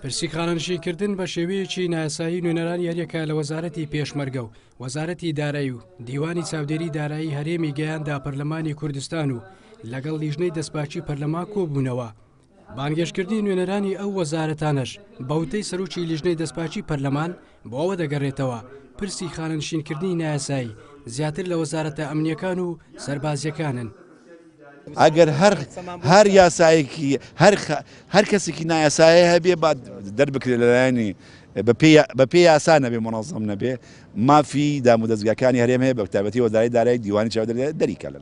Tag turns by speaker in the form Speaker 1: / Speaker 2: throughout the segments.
Speaker 1: پرسی خانەنشینکردن بە شێوەیەکی نایاسایی نوێنەران یاریەکە لە وەزارەتی پێشمەرگە و وەزارەتی دارایی و دیوانی چاودێری دارایی هەرێمی گەیاندا پەرلەمانی کوردستان و لەگەڵ لیژنەی دەستپاچی پەرلەمان کۆبوونەوە. بانگێشکردنی نوێنەرانی ئەو وەزارەتانەش بەوتەی سەرۆکی لیژنەی دەستپاچی پەرلەمان بۆ ئەوە دەگەڕێتەوە پرسی خانەنشینکردنی نایاسایی زیاتر لە وەزارەتە ئەمنیەکان و سەربازیەکانن.
Speaker 2: ئەگەر هەر یاسایەکی هەر کەسێکی نایاسایە هەبێ با دەربکرێت لەلایەنی بە پێی یاسا نەبێ مۆنەزەم نەبێ مافی دام و دەستگاکانی هەرێم هەیە بە تایبەتی وەزارەی دارایی دیوانی چاودێری دەریکە لە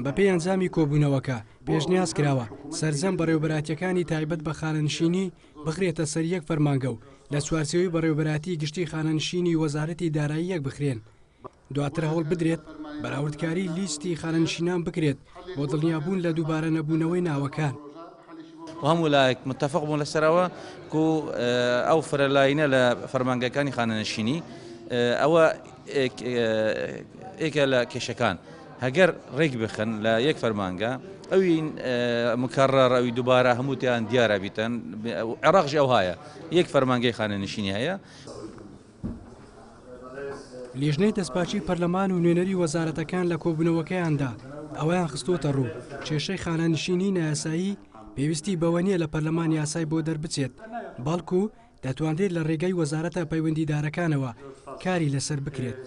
Speaker 1: بە پێی ئەنجامی کۆبوونەوەکە پێشنیاز کراوە سەرجەم بەڕێوەبەراتیەکانی تایبەت بە خانەنشینی بخرێتە سەر یەک فەرمانگە و لە چوارچێوەی بەڕێوەبەراتی گشتی خانەنشینی وەزارەتی دارایی یەک بخرێن. دواتر هەوڵ بدرێت بەراوردکاری لیستی خانەنشینان بکرێت بۆ دڵنیابوون لە دووبارە نەبوونەوەی ناوەکان.
Speaker 3: وهموو لایەک متفق بوون لەسەرەوە کو ئەو فرەلاینە لە فەرمانگەکانی خانەنشینی ئەوە ئێکە لە کێشەکان هەگەر ڕێک بخەن لە یەک فەرمانگە ئەوی مکەڕەر ئەوی دووبارە هەمووتیان دیارە بیتەن عێراقش ئەو هایە یەک فەرمانگەی خانەنشینی هەیە.
Speaker 1: لیژنەی دەستپاچی پەرلەمان و نوێنەری وەزارەتەکان لە کۆبوونەوەکەیاندا ئەوەیان خستۆتە ڕوو کێشەی خانەنشینی نایاسایی پێویستی بەوە نییە لە پەرلەمان یاسای بۆ دەربچێت بەڵکو دەتوانرێت لە ڕێگەی وەزارەتە پەیوەندیدارەکانەوە کاری لەسەر بکرێت.